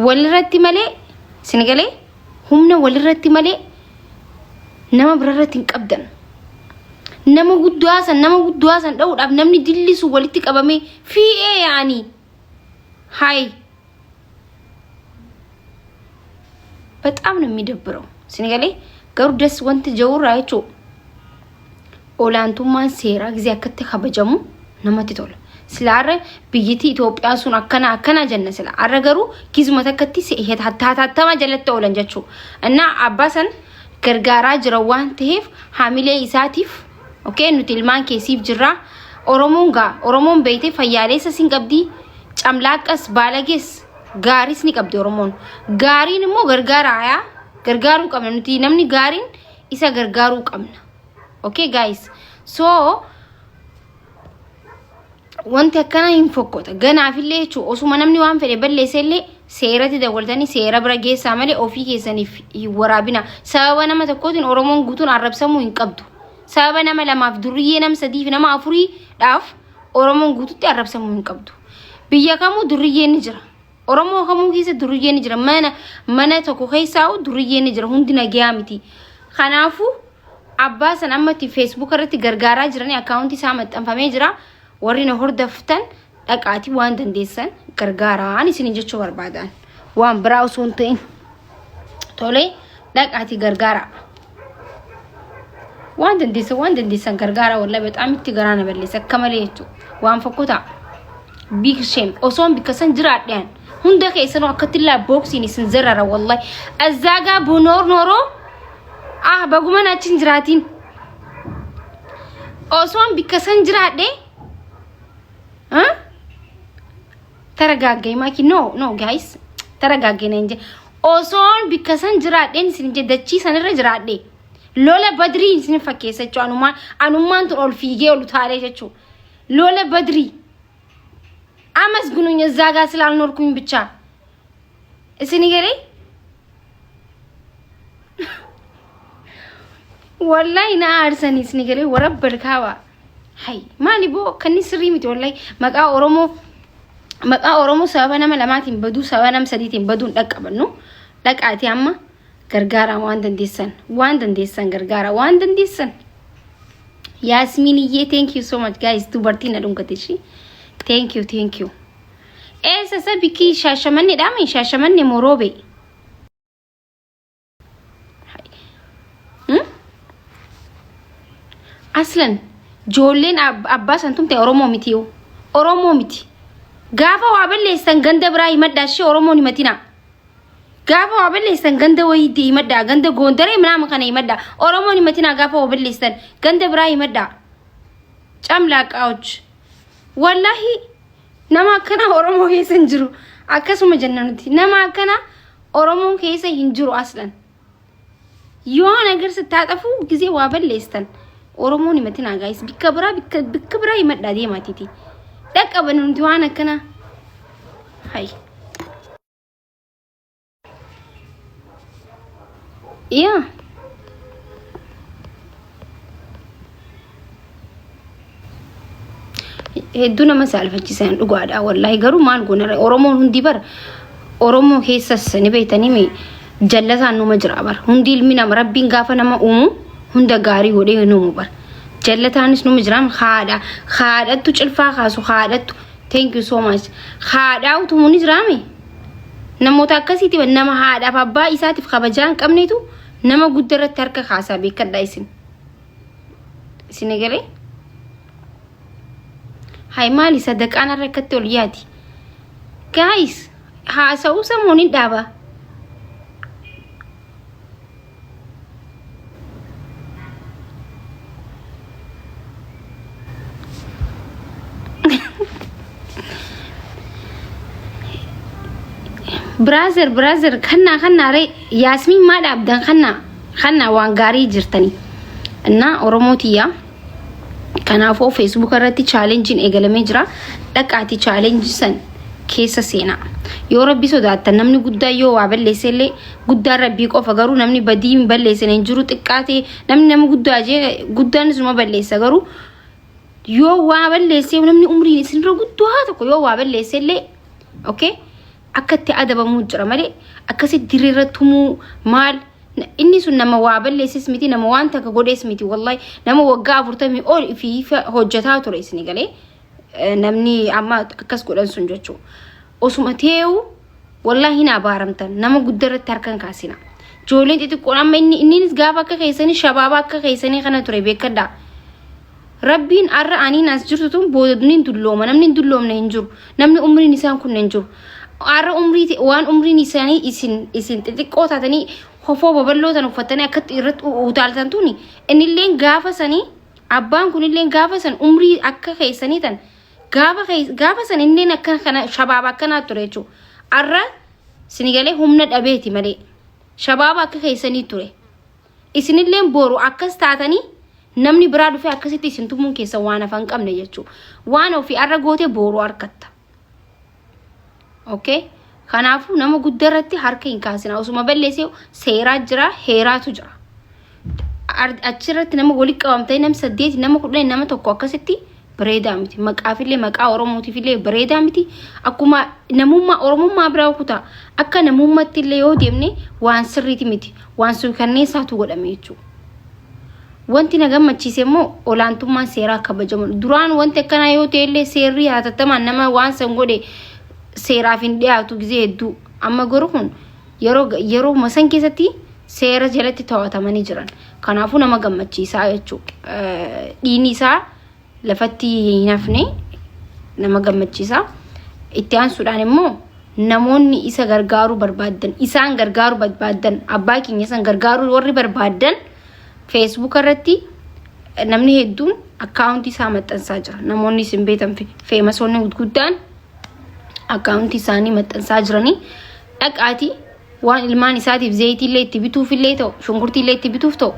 walirratti malee sinigalee humna walirratti malee nama birarratti hin qabdan nama guddaasan dha'uudhaaf namni dillisu walitti qabamee fi'ee yaani hay በጣም ነው የሚደብረው ሲነገሌ ገሩ ደስ ወንት ጀውራ አይቾ ኦላንቱማን ሴራ ጊዜ አከተ ከበጀሙ ነመት ይቶል ስላረ ብይቲ ኢትዮጵያ ሱን አከና ጀነስላ አረገሩ ጊዝ መተከቲ ሲሄት ታታተማ ጀለተ ኦለንጀቹ እና አባሰን ገርጋራ ጅረዋን ተሄፍ ሐሚሌ ኢሳቲፍ ኦኬ ኑቲልማን ኬሲፍ ጅራ ኦሮሞን በይቴ ፈያሌሰ ሲንቀብዲ ጫምላቀስ ባለጌስ ጋሪስ ንቀብዲ ኦሮሞን ጋሪን ሞ ገርጋራ አያ ገርጋሩ ቀምነ ኑቲ ነምኒ ጋሪን ኢሳ ገርጋሩ ቀምነ ኦኬ ጋይስ ሶ wanti akkana hin fokkoota ganaafillee jechuun osuma namni waan fedhe balleessellee seeratti daawwatanii seera bira geessaa malee ofii keessaniif waraabina sababa nama tokkootiin oromoon guutuun arrabsamuu hin qabdu sababa nama lamaaf duriyyee nama sadiif nama afuriidhaaf oromoon guutuutti arrabsamuu hin qabdu biyya kamuu duriyyee ni jira oromoo kamuu keessa duriyyee ni jira mana tokko keessaa duriyyee ni jira hundi nagaa miti kanaafu abbaa san ammatti Facebook irratti gargaaraa jiranii akkaawuntii isaa maxxanfamee jira warri na hordoftan dhaqaati waan dandeessan gargaaraan isin jechuu barbaadan waan biraa osoo hin ta'in tole dhaqaati gargaara waan dandeessan gargaara wallahi በጣም itti garaana balleessa akkamalee jechu waan fokkota big shame osoo bikasan jiraadhaan hunda keessanoo akkatilla boxing isin zarara wallahi azaga bunor noro baguma naachin jiraatiin osoo bikasan jiraadhe taragaagay maki no guys taragaagay nanje oson bikasan jiraadhen sinje dachi sanirra jiraadhe lola badri sin fakkeessa jechu anumaan tun ol fiigee ol taale jechu lola badri amas gununya zaga slalnorkuኝ ብቻ እስኒ ገሬ والله نا ارسني እስኒ ገሬ ወረበል ካዋ hay mali bo kanni sirri miti wallahi maka oromo sababa nama lamatiin badu sababa nam sadiitiin baduun dhaqqabannu dhaqaati amma gargaara waan dandeessan gargaara waan dandeessan Yasminiye thank you so much guys dubartii na dhungateshi thank you sasa biki shashamanne dame shashamanne morobe aslan jollen abbas antumte oromo miti gafa wabelleessan ganda biraa maddashi oromo ni matina gafa wabelleessan ganda wayidi madda ganda gondare mana kana madda oromo ni matina gafa wabelleessan ganda biraa madda camlaaqaawch wallahi nama kana oromo keessa jiru akkasuma jannanuti nama kana oromo keessa hinjiru aslan yoo ነገር ስታጠፉ ጊዜ wabelleessan ኦሮሞ ni matina guys bikabra imadda deematiti dhaqaban nuti waan akkana hay yeah hedduu nama saalfachiisan dhugaadha wallahi garuu maal goona oromoon hundi bar oromoo keessas ni beeytanii jallataan numa jira bar hundi ilmi nama rabbiin gaafa nama uumu hunda gaarii godhee numu bar jallataanis numa jiran haadhattu cilfaa kaasu haadhattu thank you so much haadhaatu muni jirame namoota akkasiiti nama haadhaaf abbaa isaatiif kabajaan qabneetu nama guddaratti harka kaasaa beekadha isin egalee hay mali sadaqaan harkatti ol yaati guys haasa'u samuuni dhaaba brother kanna re Yasmin ma da abdan kanna waan gaarii jirtani እና ኦሮሞቲያ kanaafoo Facebook irratti challenge eegalamee jira dhaqaati challenge san keessa seena yoo rabbi sodaatan namni guddaa yoo waa balleessellee guddaa rabbii qofa garuu namni badii balleessene jiru xiqqaate namni guddaa je guddaan suma balleessa garuu yoo waa balleesse namni umriin isinra guddaa tokko yoo waa balleessellee okay akkatti adabamuu jira malee akkasitti diriirrattumuu maal inni sun nama waa balleessis miti nama waan takka godhees miti wallahi nama waggaa 40 ol fi hojjetaa ture isni galee namni amma akkas godhan sun jechuu osuma teewu wallahi na baaramtan nama guddarratti harkan kaasina jooleen xixiqqoon amma innis gaafa akka keessanii shabaaba akka keessanii kana ture beekadda rabbiin arra aniin as jirtu tun booda duniin dullooma namni dulloomne hin jiru namni umriin isaan kun hin jiru arra umrii waan umriin isaanii isin xixiqqoo taatanii hofoo babal'ootan uffatanii akkatti irratti utaaltan tuni innillee gaafa sanii abbaan kunillee gaafa san umrii akka keessanii tan gaafa san inneen akka kana shabaaba akkana ture jechuudha arra sinigalee humna dhabeeti malee shabaaba akka keessanii ture isinillee boru akkas taatanii namni biraa dhufee akkasitti isin tumuun keessa waan afaan qabne jechuudha waan ofii arra goote boru harkatta okay kanaafuu nama guddarratti harka hin kaasina osuma balleessee seeraa jira heeraatu jira achirratti nama wali qabamtay nam 8 nama 10 nama tokko akkasitti bareedaa miti maqaafillee maqaa oromootiifillee bareedaa miti akkuma namummaa oromummaa biraa kutaa akka namummaatti illee yoo deemne waan sirriiti miti waan suukanneessaatu godhame jechuudha wanti na gammachiise immoo olaantummaan seeraa kabajamu duraan wanti akkanaa yoo ta'ellee seerri hatattamaan nama waan san godhe seeraaf hin dhiyaatu gisee hedduu amma garuu kun yeroo masan keessatti seera jalatti to'atamanii jiran kanaafuu nama gammachiisaa jechuudha dhiini isaa lafatti hin hafne nama gammachiisaa itti aansuudhaan immoo namoonni isa gargaaruu barbaadan isaan gargaaruu barbaadan abbaa keenya san gargaaruu warri barbaadan Facebook irratti namni hedduun akkaawuntii isaa maxxansaa jira namoonni isin beektan feemasoonni gudguddaan akkaawuntii isaanii maxxansaa jiranii dhaqaatii waan ilmaan isaatiif zayitiillee itti bituufillee ta'u shunkurtiillee itti bituuf ta'u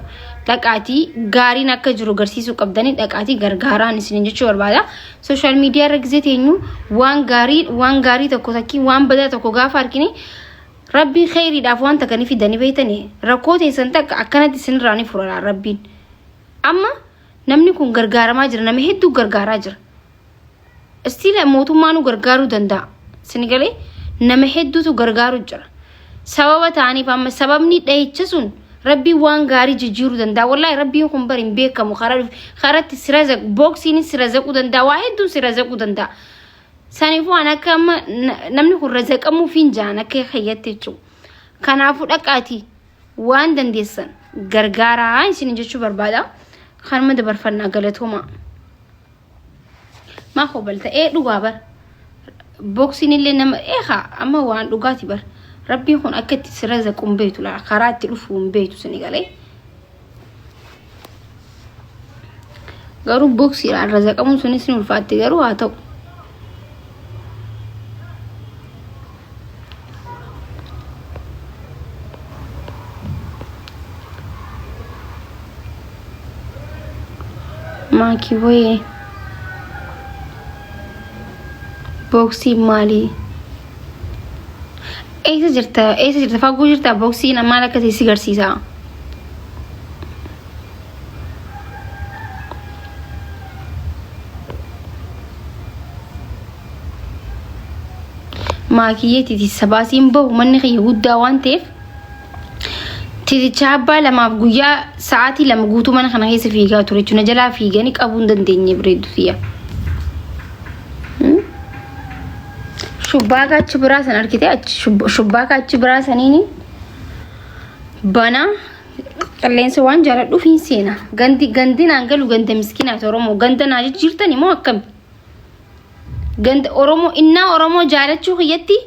dhaqaatii gaariin akka jiru garsiisuu qabdanii dhaqaatii gargaaraan isin jechuu barbaada social media irra gisee teenyu waan gaarii tokko takki waan badaa tokko gaafa argine rabbiin khayriidhaaf waan takanii fidanii beeytanii rakkoo teessan takka akkanatti isin irraa ni furara rabbiin amma namni kun gargaaramaa jira nama hedduu gargaaraa jira istiila mootummaanu gargaaruu danda'a sinigalee nama hedduutu gargaaruu jira sababa ta'aniif amma sababni dhahicha sun rabbi waan gaarii jijjiiruu danda'a wallahi rabbiin kun bari hin beekamu karatti sirazaq boksiin sirazaquu danda'a waa hedduun sirazaquu danda'a saniifuu an akka amma namni kun razaqamuuf hin jaan akka hayyatte jechuudha kanaafuu dhaqaatii waan dandeessan gargaaraa isin jechuu barbaada kanuma dabarfannaa galatooma maa hobal ta'ee dhugaa bar boksiin illee nama amma waan dhugaati bar rabbiin kun akka itti sirazaquu beetu la karaa itti dhufuu beetu sinigalee garuu boksiidhaan razaqamuun sunis ni ulfaatte garuu haa ta'u Maki boye boxi mali eessa jirta fagoo jirta boxi na mala ka si garsiisa maakiyeti ti sabasin bo manni khii guddaa waan ta'eef Tidichaba lama guyyaa sa'aatii lama guutuu mana kana keessa fiigaa ture jechuudha jalaa fiiganii qabuu hin dandeenye bireedu fiya shubbaaka achi biraa san argite shubbaaka achi biraa saniini bana qilleensa waan jaaladhuuf hin seena gandi naan galu ganda miskiinaati oromoo ganda naa jirtani moo akkam ganda oromoo innaa oromoo jaalachuu kiyyatti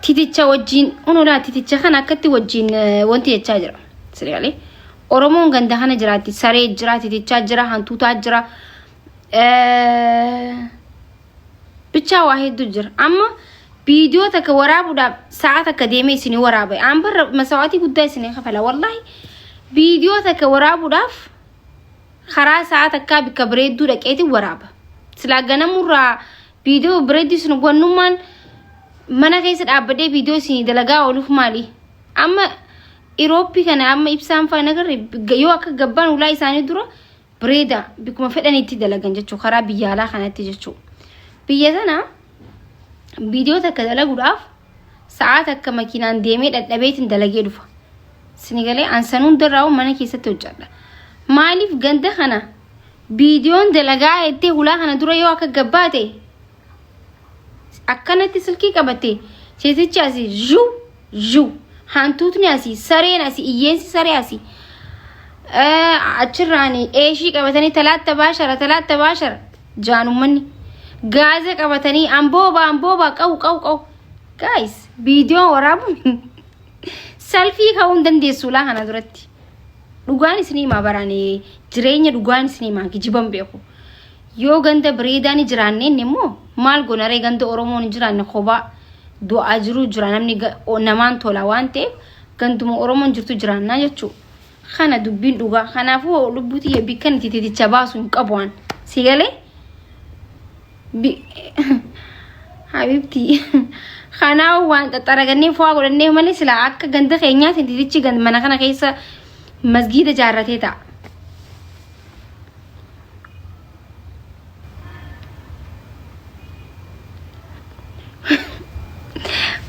Tidicha wajjin unola tidicha kana akkatti wajjin wanti jechaa jira sirriilee oromoon ganda kana jiraatti saree jira tidicha jira hantuutaa jira bicha waa hedduu jira amma viidiyoo takka waraabuudhaaf sa'a takka deemee isin waraabay aan bar masawaatii guddaa isin kafala wallahi viidiyoo takka waraabuudhaaf karaa sa'a takka bika bareedduu dhaqeeti waraaba silaa ganamurraa viidiyoo bareedduu isin gonnummaan mana keessa dhaabbadee viidiyoo isin dalagaa ooluuf maali amma Irooppii kana amma ibsaan faana garee yoo akka gabbaan ulaa isaanii dura bareeda bikuma fedhaniitti dalagan jechuudha karaa biyyaalaa kanatti jechuudha biyya sana viidiyoo takka dalaguudhaaf ساعات akka makiinaan deemee dadhabeetiin dalagee dhufa. Sinigalee ansanuun darraa'u mana keessatti hojjedha. Maaliif ganda kana viidiyoon dalagaa ettee hulaa kana dura yoo akka gabbaate akkanatti silkii qabate seetichi asii zuu hantuutni asii sareen asii iyyeensi saree asii achirraani eeshii qabatanii talaatta baashara jaanummanni gaaza qabatanii ambooba qawu guys viidiyoo waraabu selfii ka'uun dandeessu laa kana duratti dhugaan isinii maa baraane jireenya dhugaan isinii maa kijiban beeku yoo ganda bareedaan jiraanneen immoo maal gonaree ganda Oromoon jiraanne kophaa du'aa jiru jira namni namaan tola waan ta'eef ganduma Oromoon jirtu jiraannaa jechuu kana dubbiin dhugaa kanaafuu lubbuutii bikkan titicha baasu hin qabuun sigalee habibti khanaa waan xaxaragannee foo godhannee malee sila akka ganda keenyaatti titichi ganda mana kana keessa masgiida jaarratee ta'a.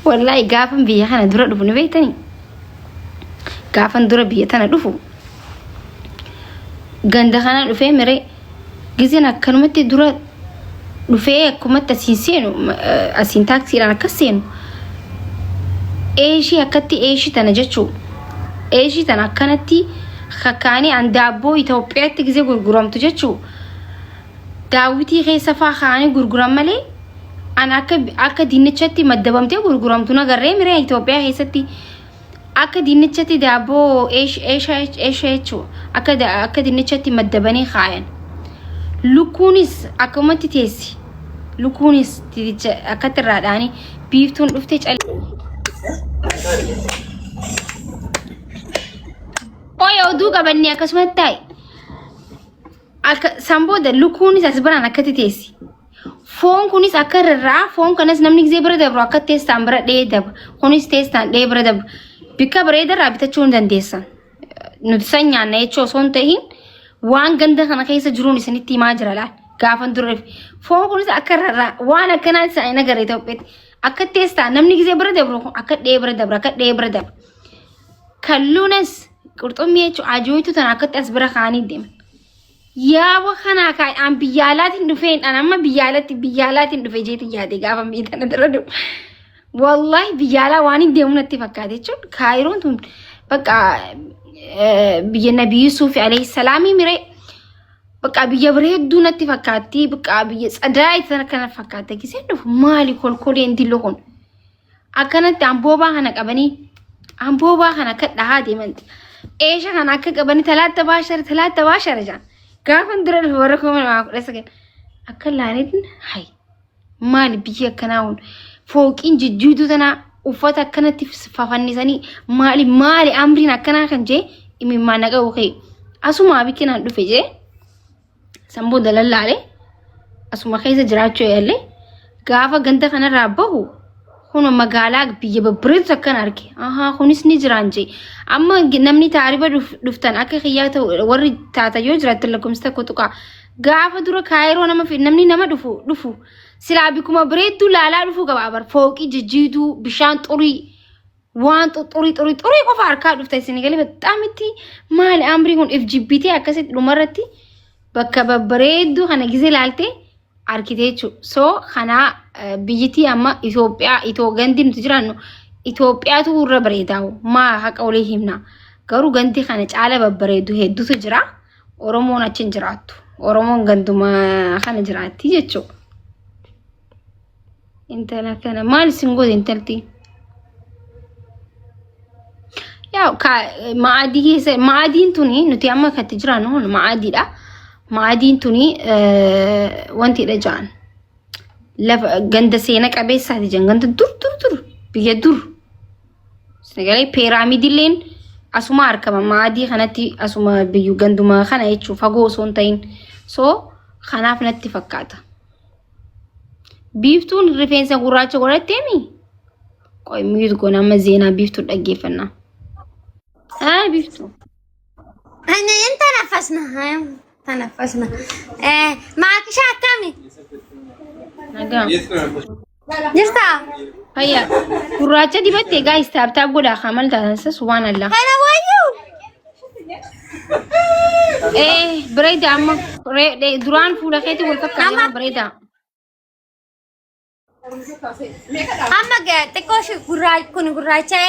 Wallahi gaafan biyya kana dura dhufu ni beektanii gaafan dura biyya tana dhufu ganda kana dhufee miree gizeen akkanumatti dura dhufee akkumatti asiin seenu asiin taaksiidhaan akkas seenu eeshii akkatti eeshii tana jechuu eeshii tana akkanatti kakkaanii an daabboo Itoophiyaatti gizee gurguramtu jechuu daawwitii keessa faa kaanii gurguran malee an akka dinnichatti maddabamtee gurguramtu nagarree miree Itoophiyaa keessatti akka dinnichatti daabboo eesha jechuu akka dinnichatti maddabanii kaayan lukkuunis akkumatti teessi lukkuunis titicha akkatti irraadhaanii biiftuun dhuftee Oya oduu qabannee akkasumatti taa'e akka sambooda lukkuunis as biraan akkatti teessi foon kunis akka irraa foon kanas namni gizee bira dabru akka teestaan bira dhee dabra kunis teestaan dhee bira dabra bikka bareedarraa bitachuu hin dandeessan nuti san nyaanna jechuu osoo hin ta'in waan ganda kana keessa jiruun isinitti himaa jira laal gaafan dura foon kunis akka irraa waan akkanaa isa nagaree Itoophiyaatti akka teestaan namni gizee bira dabru akka dhee bira dabra kalluunas qurxummii jechuu ajooytu tana akkatti as bira kaanii deeman yaaba kanaa kaa'an biyyaalaatiin dhufeen amma biyyaalaatiin dhufe jeetiin yaade gaafa miidhana dura dhufu wallahi biyyaalaa waan hin deemu natti fakkaate jechuun kaayiroon tun bakka biyya Nabii Yuusuf alayhi salaamii miree bakka biyya bareedduu natti fakkaatti bakka biyya tsadaa sana kana fakkaate gisee dhufu maali kolkoleen dillo kun akkanatti amboobaa kana qabanii amboobaa kana akka dhahaa deemanti eesha kana akka qabanii talaatta baashara jaan gaafan dura dhufu warra kuma namaa kudha sagan akka laaleetiin hay maali biyya akkanaa hun fooqiin jijjiituu tanaa uffata akkanatti fafannisanii maali amriin akkanaa kan jee imimmaan naqa ukee asuma bikinaan dhufe jee samboo dalallaale asuma keessa jiraachuu yalle gaafa ganda kanarraa bahu kun magaalaa biyya babbareedu akkan arge kunis ni jiraan jee amma namni taariba dhuftan akka kiyyaa ta'u warri taata yoo jiraatan lakkoomsa tokko gaafa dura kaayiroo namni nama dhufu silaa bikuma bareedduu laalaa dhufu qaba bar fooqii jijjiituu bishaan xurii waan xurii qofa harkaa dhufta isin galee bataamitti maali amrii kun FGBT akkasitti dhumarratti bakka babbareedduu kana gizee laaltee arkitee jechuudha so kana biyyittii amma Itoophiyaa gandi nuti jiraannu Itoophiyaatu irra bareedaa'u maa haqa olii himna garuu gandi kana caala babbareedu hedduutu jira Oromoon achiin jiraattu Oromoon ganduma kana jiraatti jechuudha intala kana maal singood intalti yaa ka maadiin tuni nuti amma katti jiraannu maadiidha maadiin tuni wanti dha jaan lafa ganda seena qabeessaati jan ganda dur biyya dur sagalee piramidilleen asuma arkama maadii kanatti asuma biyyu ganduma kana jechuu fagoo osoo hin ta'in so kanaaf natti fakkaata biiftuun rifeensa gurraacha godhatteemi qoy miyuut goona amma zeenaa biiftuu dhaggeeffannaa biiftuu أنا تنفسنا معك شاة كامي nagaa جرتا هيا gurraacha dibatte guys taab godha kamal taansa subhanallah Kana wayu. bareeda amma duraan fuula keeti wal fakkaata bareeda Amma ga xiqqoo shi kun gurraacha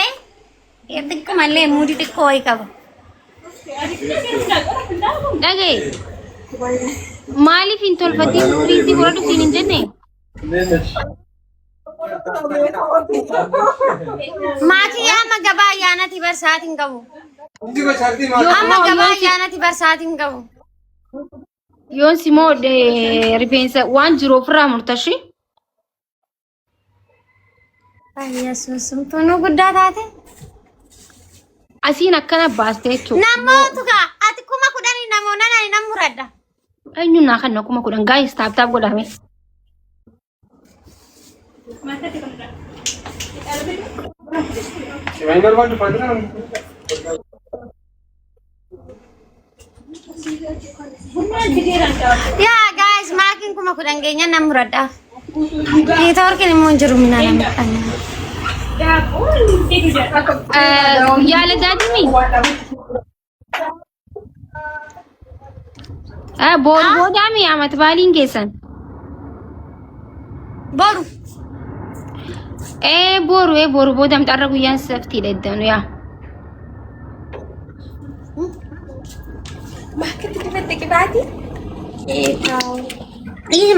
xiqqoo malee muudii xiqqoo wayii qaba. dhagee maaliif hin tolfatiin firiizii godhadhu siin hin jenne Maatii amma gabaa ayyaanati barsaatiin qabu. Amma gabaa ayyaanati barsaatiin qabu. yoon simoo rifeensa waan jiru ofirraa murtashi Yesuus tunuu guddaa taate. asiin akkana baaste jechuudha. Namoota kaa ati kuma kudhanii namoonni nani nan muradda. Eenyuun naa kan kuma kudhan gaayis taap godhame. Yaa guys maakiin kuma kudhan keenya nan muradda. Neetwoorkiin immoo hin jiru minaa namni. Yaala daadimi. Boodami amat baaliin keessan. Boru. Boru boodam xarra guyyaan saftiidha iddaan yaa. Bakka dibate kibaati.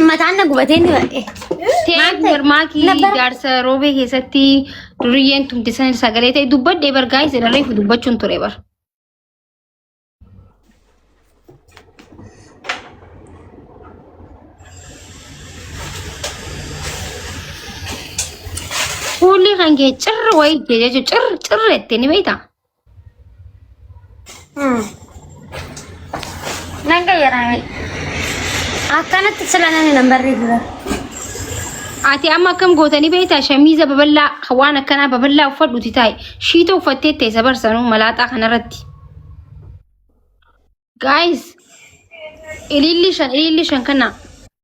Mataan na gubatee ni badhe. Maakii jaarsa roobee keessatti duriyyeen tumte san sagalee ta'e dubbadhee bargaa isa reefu dubbachuun ture bar. Fuulli kan kee cirra wayii kee jechuun cirra jettee ni beektaa? Nanga yarame. Akkanatti silanani nambarri dura. Ati amma akkam gootanii beektaa shamiiza babal'aa waan akkanaa babal'aa uffadhuuti taa'e shiita uffattee teessa barsanuu malaaxaa kanarratti. Guys ililli shan kana